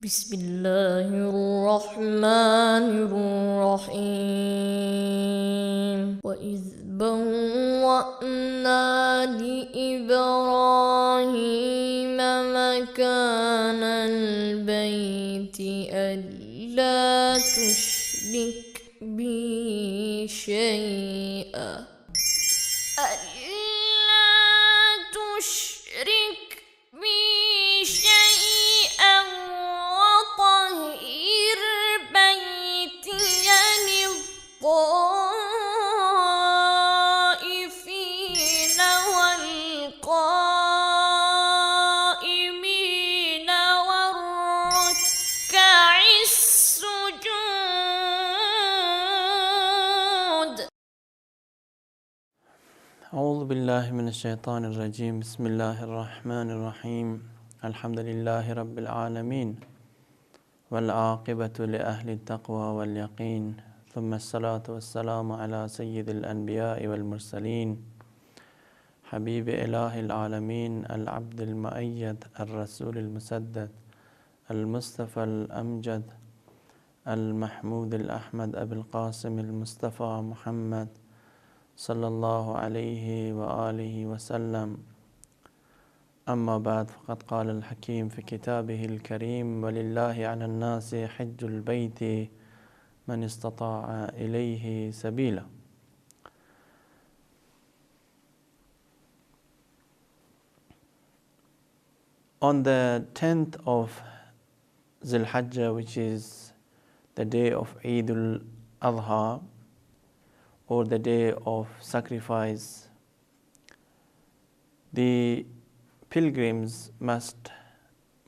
بسم الله الرحمن الرحيم وإذ بوأنا لإبراهيم مكان البيت ألا تشرك بي شيئا وطهر بيتي للطائفين والقائمين والركع السجود. أعوذ بالله من الشيطان الرجيم. بسم الله الرحمن الرحيم. الحمد لله رب العالمين والعاقبة لأهل التقوى واليقين، ثم الصلاة والسلام على سيد الأنبياء والمرسلين حبيب إله العالمين العبد المؤيد الرسول المسدد المصطفى الأمجد المحمود الأحمد أبي القاسم المصطفى محمد صلى الله عليه وآله وسلم. أما بعد، فقد قال الحكيم في كتابه الكريم: ولله على الناس حج البيت من استطاع إليه سبيلا. On the 10th of Zul Hajjah, which is the day of Eid al-Adha, or the day of sacrifice, the pilgrims must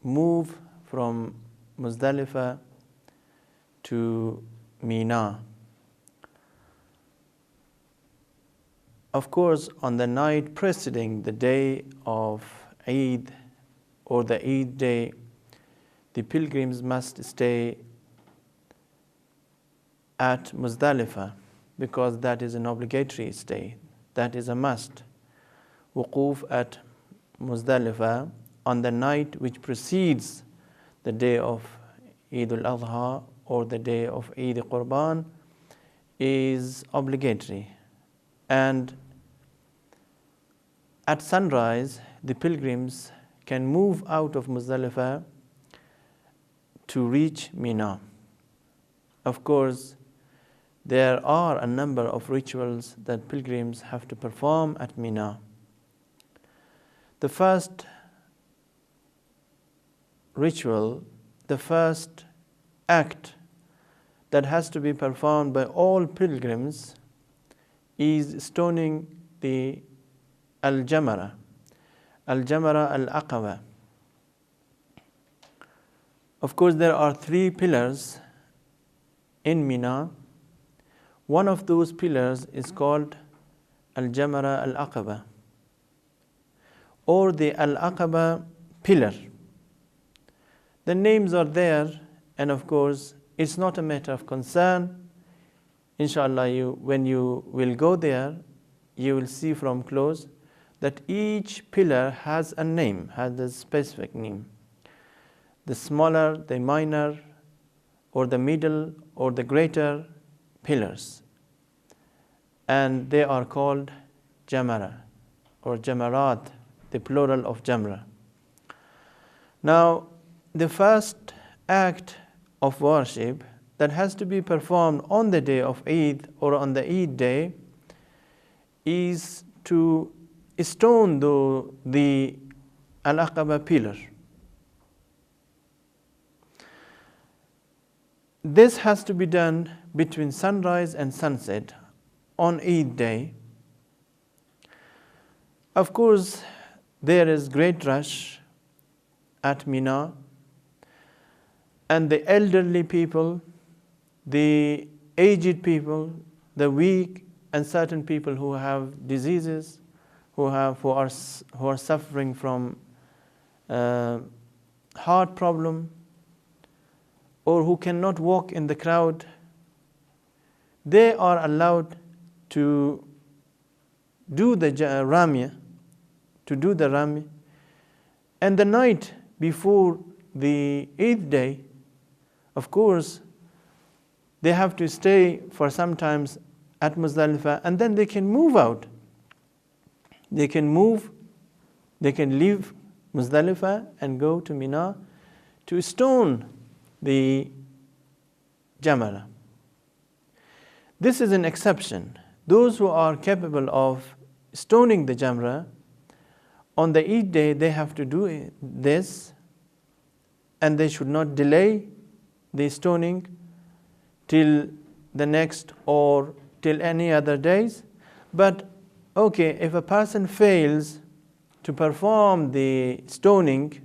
move from Muzdalifah to Mina. Of course, on the night preceding the day of Eid or the Eid day, the pilgrims must stay at Muzdalifah, because that is an obligatory stay, that is a must. Wuquf at Muzdalifah on the night which precedes the day of Eid al-Adha or the day of Eid Qurban is obligatory. And at sunrise, the pilgrims can move out of Muzdalifah to reach Mina. Of course, there are a number of rituals that pilgrims have to perform at Mina. The first ritual, the first act that has to be performed by all pilgrims is stoning the al-jamara al-aqaba. Of course, there are 3 pillars in Mina. One of those pillars is called al-jamara al-aqaba, or the al-aqaba pillar. The names are there, and of course it's not a matter of concern. Inshallah, when you will go there, you will see from close that each pillar has a name, has a specific name. The smaller, the minor, or the middle, or the greater pillars, and they are called jamara or jamarat, the plural of jamra. Now, the first act of worship that has to be performed on the day of Eid or on the Eid day is to stone the al-aqaba pillar. This has to be done between sunrise and sunset on Eid day. Of course, there is great rush at Mina, and the elderly people, the aged people, the weak, and certain people who have diseases, who are suffering from heart problem, or who cannot walk in the crowd, they are allowed to do the rami, and the night before the Eid day, of course, they have to stay for some times at Muzdalifah, and then they can move out. They can leave Muzdalifah and go to Mina to stone the Jamara. This is an exception. Those who are capable of stoning the Jamra, on the Eid day they have to do this, and they should not delay the stoning till the next or till any other days. But okay, if a person fails to perform the stoning,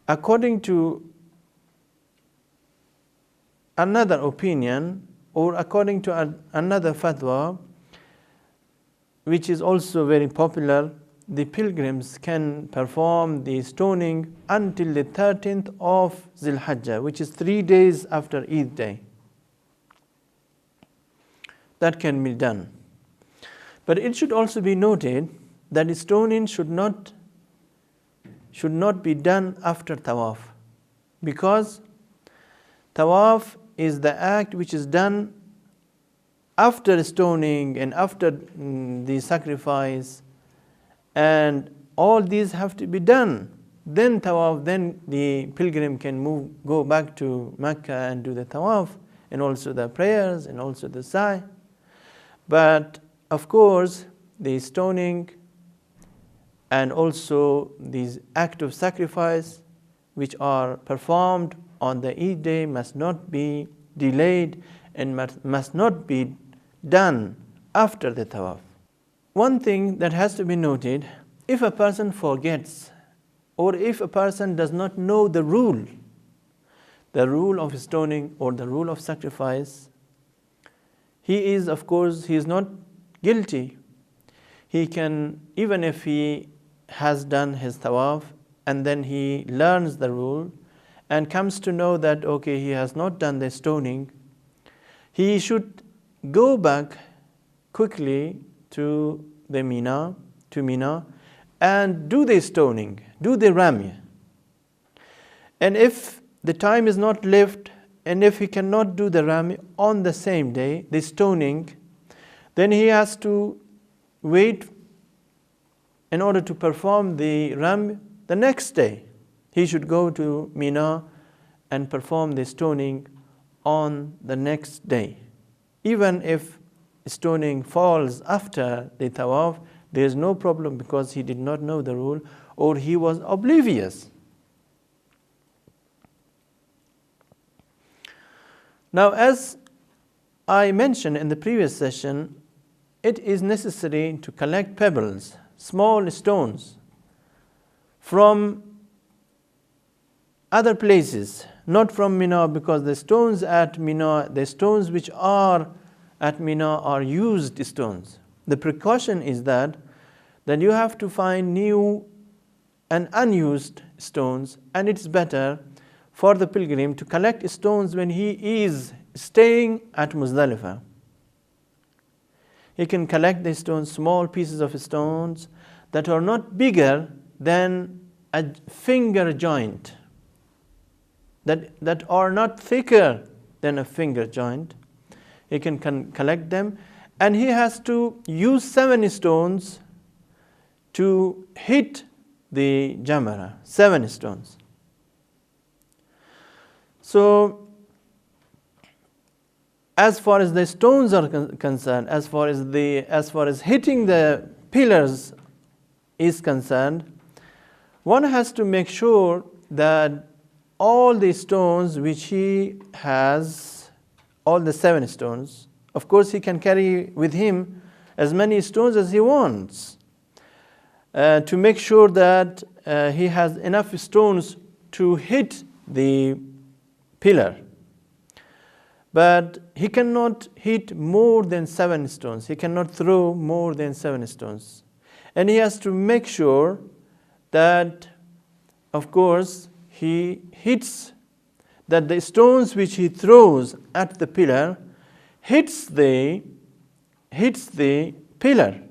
according to another opinion or according to another fatwa, which is also very popular, the pilgrims can perform the stoning until the 13th of Zil Hajjah, which is 3 days after Eid day. That can be done. But it should also be noted that stoning should not be done after tawaf, because tawaf is the act which is done after stoning and after the sacrifice, and all these have to be done. Then tawaf, then the pilgrim can go back to Mecca and do the tawaf and also the prayers and also the sa'i. But of course, the stoning and also these acts of sacrifice which are performed on the Eid day must not be delayed and must not be done after the tawaf. One thing that has to be noted, if a person forgets or if a person does not know the rule of stoning or the rule of sacrifice, he is not guilty. He can, even if he has done his tawaf and then he learns the rule and comes to know that okay, he has not done the stoning, he should go back quickly to Mina and do the stoning, do the rami. And if the time is not left, and if he cannot do the rami on the same day, the stoning, then he has to wait in order to perform the rami the next day. He should go to Mina and perform the stoning on the next day. Even if stoning falls after the tawaf, there is no problem because he did not know the rule or he was oblivious. Now, as I mentioned in the previous session, it is necessary to collect pebbles, small stones, from other places, not from Mina, because the stones at Mina, the stones which are at Mina are used stones. The precaution is that you have to find new and unused stones, and it's better for the pilgrim to collect stones when he is staying at Muzdalifah. He can collect the stones, small pieces of stones that are not bigger than a finger joint, that are not thicker than a finger joint. He can collect them, and he has to use 7 stones to hit the Jamara, 7 stones. So, as far as the stones are concerned, as far as hitting the pillars is concerned, one has to make sure that all the stones which he has, all the 7 stones, of course he can carry with him as many stones as he wants, to make sure that he has enough stones to hit the pillar. But he cannot hit more than 7 stones. He cannot throw more than 7 stones. And he has to make sure that, of course, he hits, that the stones which he throws at the pillar hits the pillar.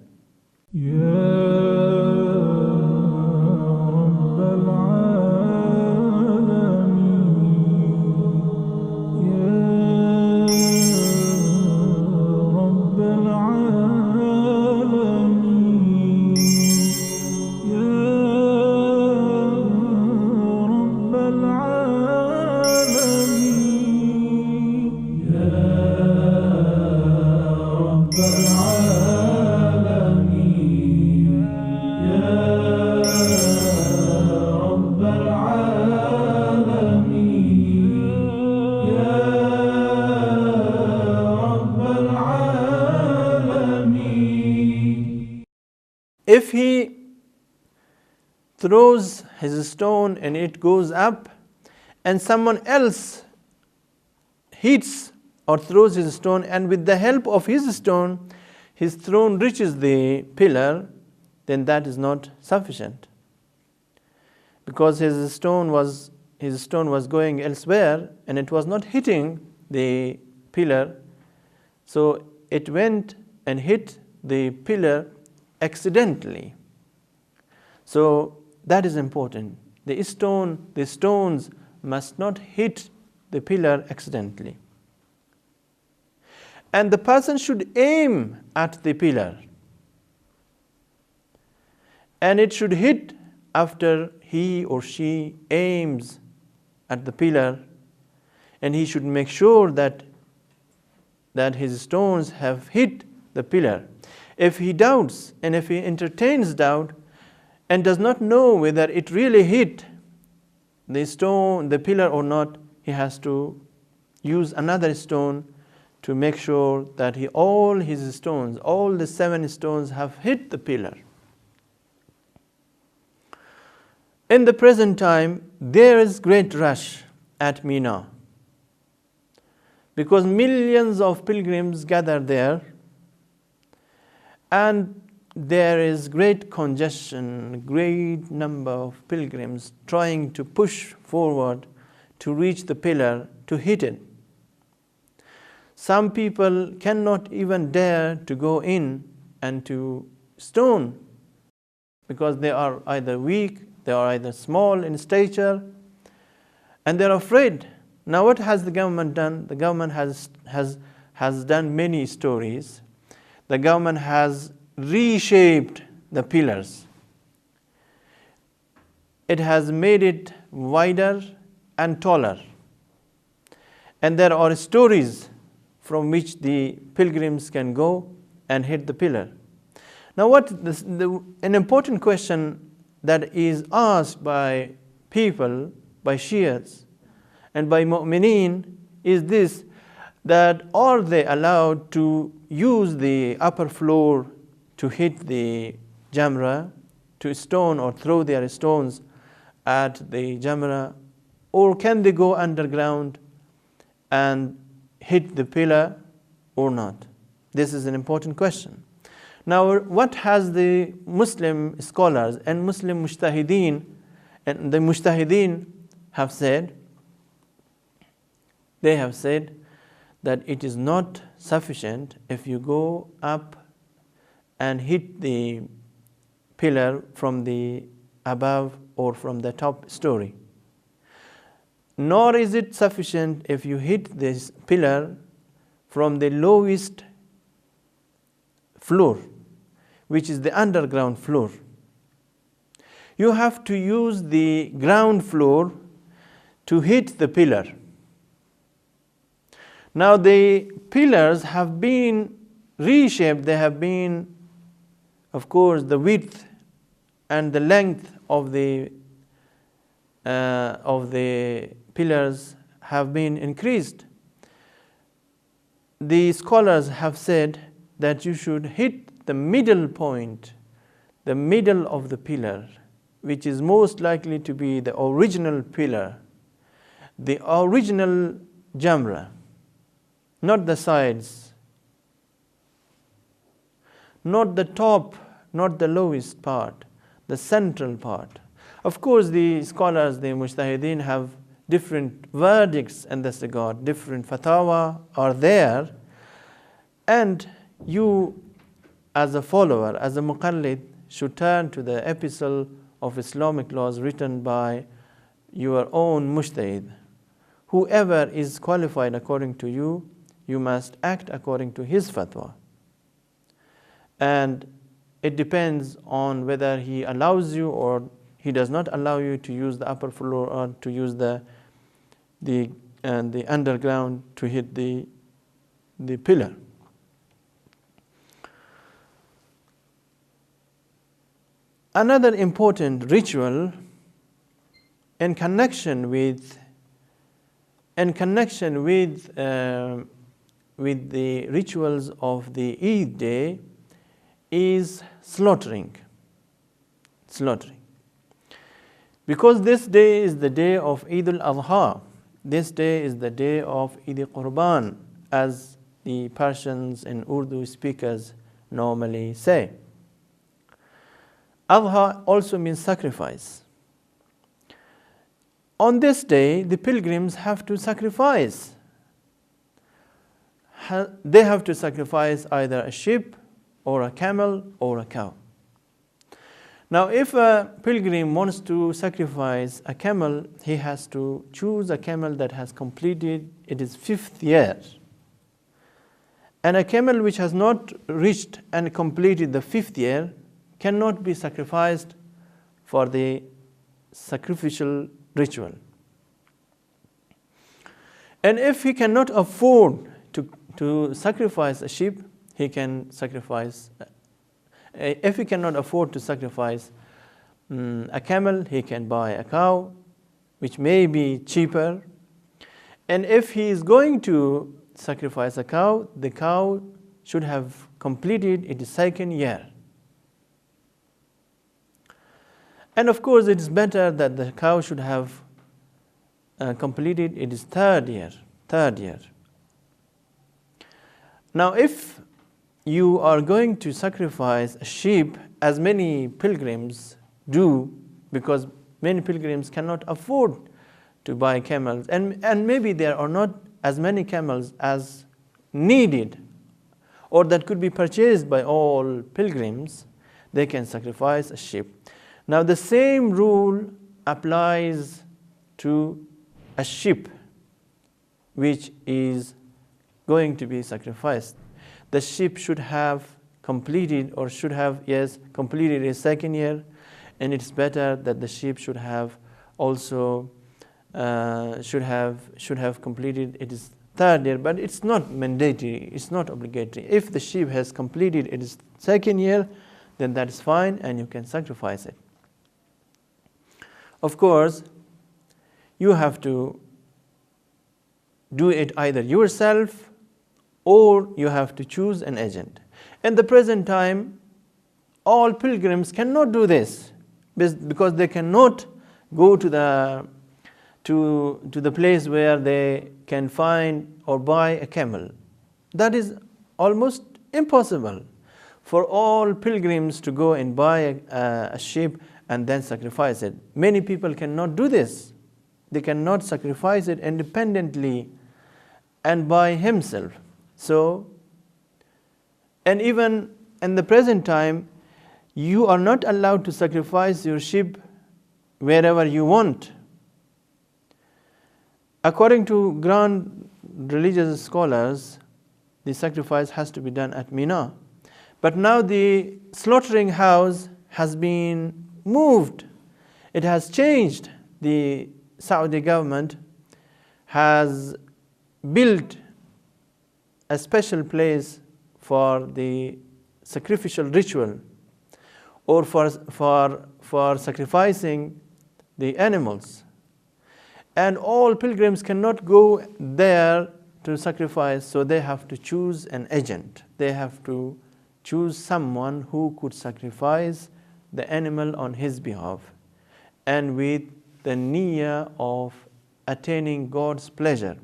If he throws his stone and it goes up, and someone else hits or throws his stone, and with the help of his stone, his throne reaches the pillar, then that is not sufficient, because his stone was going elsewhere and it was not hitting the pillar, so it went and hit the pillar accidentally. So that is important. The stones must not hit the pillar accidentally. And the person should aim at the pillar, and it should hit after he or she aims at the pillar, and he should make sure that his stones have hit the pillar. If he doubts and if he entertains doubt and does not know whether it really hit the pillar or not, he has to use another stone to make sure that all his stones, all the 7 stones, have hit the pillar. In the present time, there is great rush at Mina, because millions of pilgrims gather there, and there is great congestion, great number of pilgrims trying to push forward to reach the pillar, to hit it. Some people cannot even dare to go in and to stone, because they are either weak, they are either small in stature, and they are afraid. Now what has the government done? The government has done many stories. The government has reshaped the pillars. It has made it wider and taller. And there are stories from which the pilgrims can go and hit the pillar. Now an important question that is asked by people, by Shiites and by Mu'mineen, is this, that are they allowed to use the upper floor to hit the Jamra, to stone or throw their stones at the Jamra, or can they go underground and hit the pillar or not? This is an important question. Now, what has the Muslim scholars and Muslim mujtahideen and the mujtahideen have said? They have said that it is not sufficient if you go up and hit the pillar from the above or from the top story. Nor is it sufficient if you hit this pillar from the lowest floor, which is the underground floor. You have to use the ground floor to hit the pillar. Now the pillars have been reshaped. They have been, of course, the width and the length of the pillars have been increased. The scholars have said that you should hit the middle point, the middle of the pillar, which is most likely to be the original pillar, the original Jamra, not the sides, not the top, not the lowest part, the central part. Of course, the scholars, the mujtahideen, have different verdicts in this regard, different fatwa are there, and you as a follower, as a muqallid, should turn to the epistle of Islamic laws written by your own mujtahid. Whoever is qualified according to you, you must act according to his fatwa. And it depends on whether he allows you or he does not allow you to use the upper floor or to use the underground to hit the pillar. Another important ritual in connection with the rituals of the Eid day is slaughtering. slaughtering. Because this day is the day of Eid al-Adha, this day is the day of Eid al-Qurban, as the Persians and Urdu speakers normally say. Adha also means sacrifice. On this day, the pilgrims have to sacrifice. They have to sacrifice either a sheep or a camel or a cow. Now, if a pilgrim wants to sacrifice a camel, he has to choose a camel that has completed its 5th year. And a camel which has not reached and completed the 5th year cannot be sacrificed for the sacrificial ritual. And if he cannot afford to sacrifice a sheep, he can sacrifice. If he cannot afford to sacrifice a camel, he can buy a cow, which may be cheaper. And if he is going to sacrifice a cow, the cow should have completed its 2nd year. And of course, it is better that the cow should have completed its 3rd year. Now, if you are going to sacrifice a sheep, as many pilgrims do, because many pilgrims cannot afford to buy camels, and maybe there are not as many camels as needed or that could be purchased by all pilgrims, they can sacrifice a sheep. Now, the same rule applies to a sheep which is going to be sacrificed. The sheep should have completed completed its 2nd year, and it's better that the sheep should have also should have completed its 3rd year, but it's not mandatory, it's not obligatory. If the sheep has completed its 2nd year, then that is fine and you can sacrifice it. Of course, you have to do it either yourself or you have to choose an agent. In the present time, all pilgrims cannot do this because they cannot go to the place where they can find or buy a camel. That is almost impossible for all pilgrims to go and buy a sheep and then sacrifice it. Many people cannot do this. They cannot sacrifice it independently and by himself. So, and even in the present time, you are not allowed to sacrifice your sheep wherever you want. According to grand religious scholars, the sacrifice has to be done at Mina. But now the slaughtering house has been moved. It has changed. The Saudi government has built a special place for the sacrificial ritual or for sacrificing the animals. And all pilgrims cannot go there to sacrifice, so they have to choose an agent. They have to choose someone who could sacrifice the animal on his behalf, and with the niyyah of attaining God's pleasure,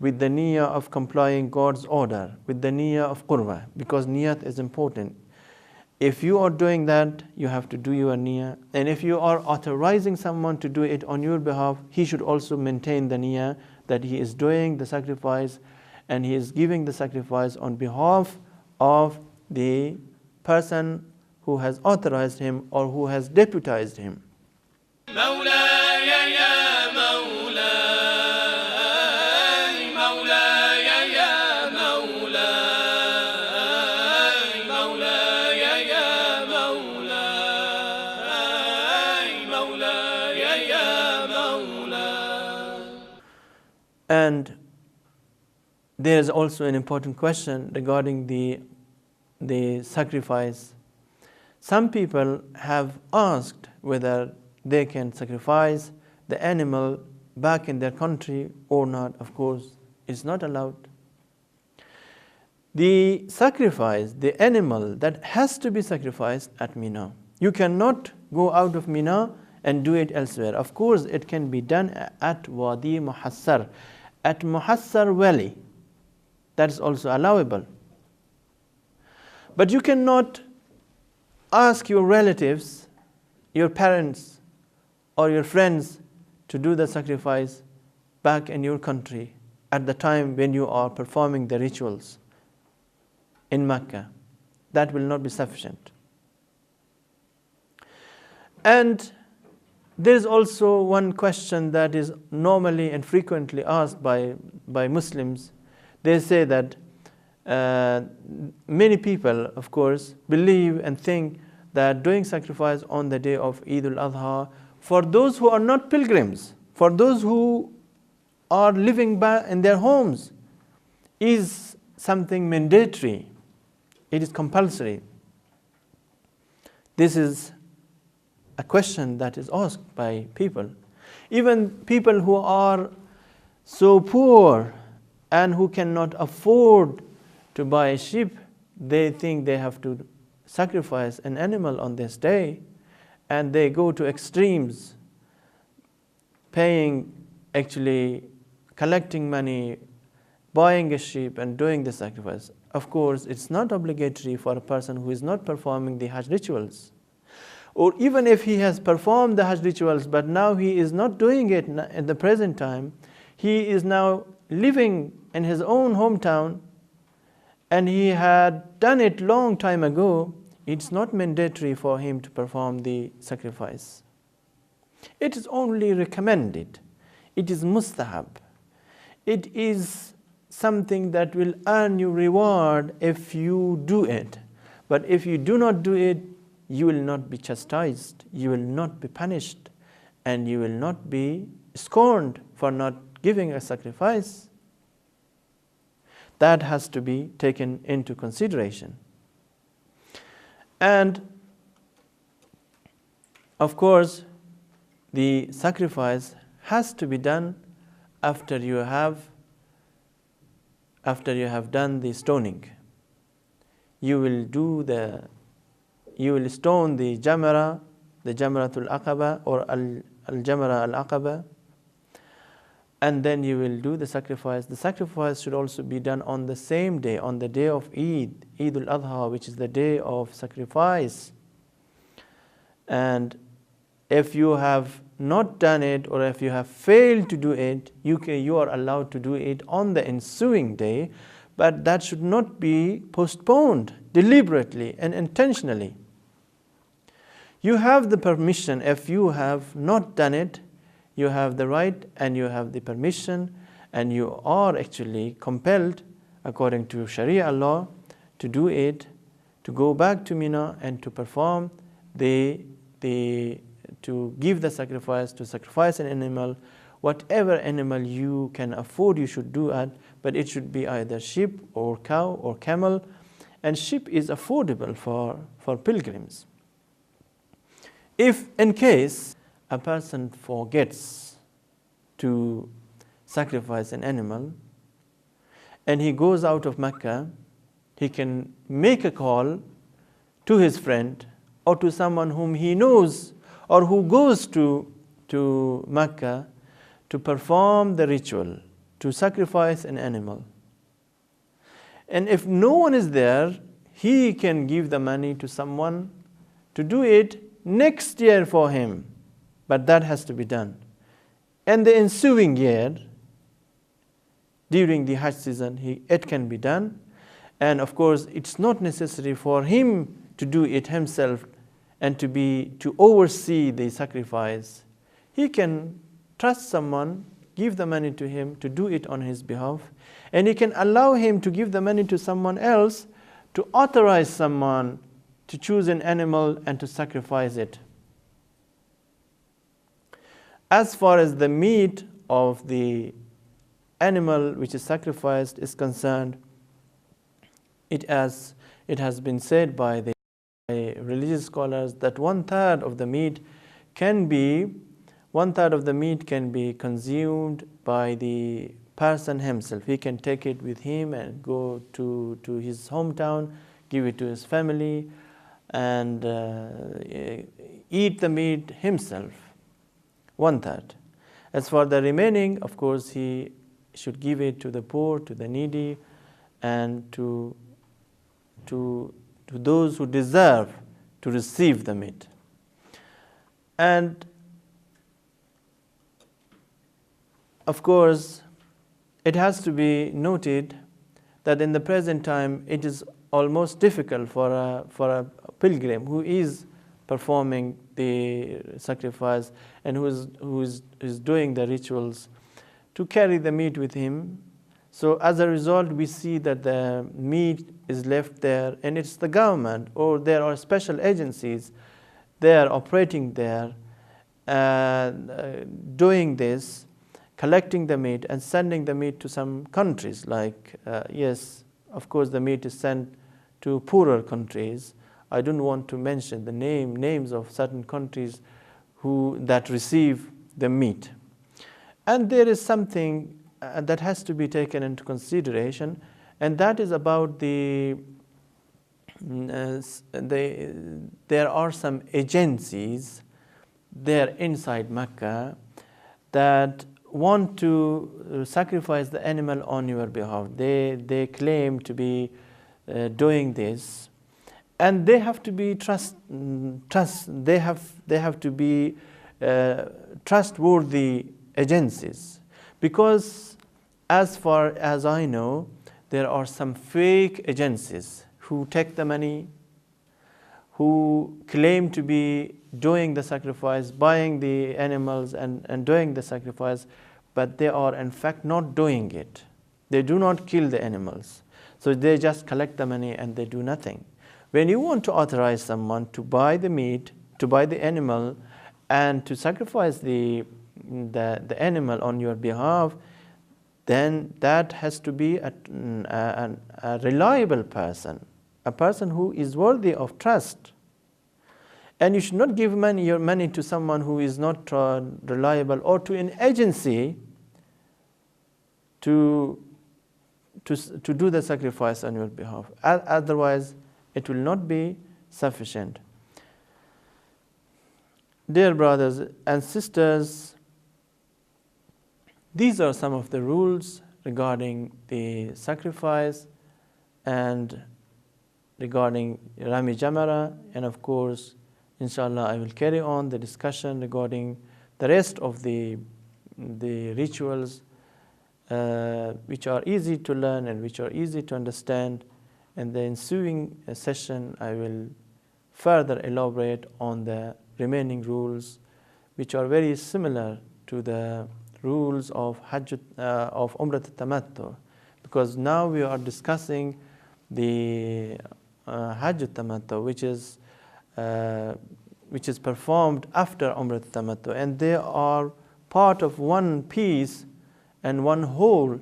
with the niyyah of complying God's order, with the niyyah of qurbah, because niyat is important. If you are doing that, you have to do your niyyah. And if you are authorizing someone to do it on your behalf, he should also maintain the niyyah that he is doing the sacrifice and he is giving the sacrifice on behalf of the person who has authorized him or who has deputized him. And there is also an important question regarding the sacrifice. Some people have asked whether they can sacrifice the animal back in their country or not. Of course, it's not allowed. The sacrifice, the animal that has to be sacrificed at Mina. You cannot go out of Mina and do it elsewhere. Of course, it can be done at Wadi Muhassar, at Muhassar Valley. That is also allowable. But you cannot ask your relatives, your parents, or your friends to do the sacrifice back in your country at the time when you are performing the rituals in Mecca. That will not be sufficient. And there is also one question that is normally and frequently asked by Muslims. They say that many people, of course, believe and think that doing sacrifice on the day of Eid al-Adha, for those who are not pilgrims, for those who are living in their homes, is something mandatory. It is compulsory. This is a question that is asked by people. Even people who are so poor and who cannot afford to buy a sheep, they think they have to sacrifice an animal on this day, and they go to extremes, collecting money, buying a sheep and doing the sacrifice. Of course, it's not obligatory for a person who is not performing the Hajj rituals. Or even if he has performed the Hajj rituals, but now he is not doing it at the present time, he is now living in his own hometown, and he had done it long time ago, it's not mandatory for him to perform the sacrifice. It is only recommended. It is mustahab. It is something that will earn you reward if you do it. But if you do not do it, you will not be chastised, you will not be punished, and you will not be scorned for not giving a sacrifice. That has to be taken into consideration. And of course, the sacrifice has to be done after you have done the stoning. You will stone the Jamratul Aqaba, or Al-Jamra Al-Aqaba, and then you will do the sacrifice. The sacrifice should also be done on the same day, on the day of Eid al-Adha, which is the day of sacrifice. And if you have not done it, or if you have failed to do it, you are allowed to do it on the ensuing day, but that should not be postponed deliberately and intentionally. You have the permission. If you have not done it, you have the right and you have the permission, and you are actually compelled, according to Sharia law, to do it, to go back to Mina and to perform to give the sacrifice, to sacrifice an animal. Whatever animal you can afford, you should do it, but it should be either sheep or cow or camel, and sheep is affordable for pilgrims. If in case a person forgets to sacrifice an animal and he goes out of Mecca, he can make a call to his friend or to someone whom he knows or who goes to Mecca to perform the ritual, to sacrifice an animal. And if no one is there, he can give the money to someone to do it next year for him. But that has to be done. And the ensuing year, during the Hajj season, it can be done. And of course, it's not necessary for him to do it himself and to oversee the sacrifice. He can trust someone, give the money to him to do it on his behalf, and he can allow him to give the money to someone else to authorize someone to choose an animal and to sacrifice it. As far as the meat of the animal which is sacrificed is concerned, it has been said by the religious scholars that one-third of the meat can be consumed by the person himself. He can take it with him and go to his hometown, give it to his family, and eat the meat himself, 1/3. As for the remaining, of course, he should give it to the poor, to the needy, and to those who deserve to receive the meat. And of course, it has to be noted that in the present time, it is almost difficult for a pilgrim who is performing the sacrifice and who is doing the rituals to carry the meat with him. So as a result, we see that the meat is left there, and it's the government, or there are special agencies, they are operating there, doing this, collecting the meat and sending the meat to some countries. Like, yes, of course, the meat is sent to poorer countries. I don't want to mention the names of certain countries that receive the meat. And there is something that has to be taken into consideration, and that is about there are some agencies there inside Mecca that want to sacrifice the animal on your behalf. They claim to be doing this, and they have to be they have to be trustworthy agencies, because as far as I know, there are some fake agencies who take the money, who claim to be doing the sacrifice, buying the animals and doing the sacrifice, but they are in fact not doing it. They do not kill the animals. So they just collect the money and they do nothing. When you want to authorize someone to buy the meat, to buy the animal, and to sacrifice the animal on your behalf, then that has to be a reliable person, a person who is worthy of trust. And you should not give your money to someone who is not reliable, or to an agency to do the sacrifice on your behalf. Otherwise, it will not be sufficient. Dear brothers and sisters, these are some of the rules regarding the sacrifice and regarding Rami Jamara, and of course, inshallah, I will carry on the discussion regarding the rest of the rituals which are easy to learn and which are easy to understand. In the ensuing session, I will further elaborate on the remaining rules, which are very similar to the rules of Hajj of Umrat al Tamattu, because now we are discussing the Hajj al Tamattu, which is performed after Umrat al Tamattu, and they are part of one piece and one whole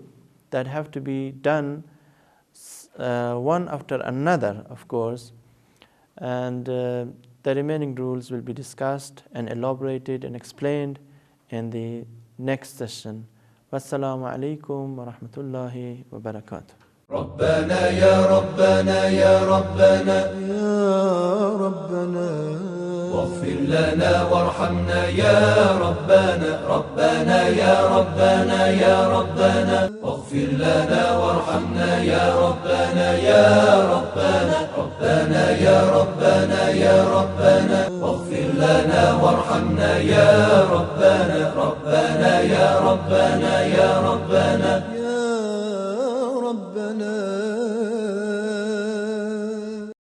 that have to be done one after another, of course, and the remaining rules will be discussed and elaborated and explained in the next session. Wassalamu alaikum wa rahmatullahi wa barakatuh. ربنا يا ربنا يا ربنا يا ربنا واغفر لنا وارحمنا يا ربنا ربنا يا ربنا يا ربنا واغفر لنا وارحمنا يا ربنا يا ربنا ربنا يا ربنا يا ربنا واغفر لنا وارحمنا يا ربنا ربنا يا ربنا يا ربنا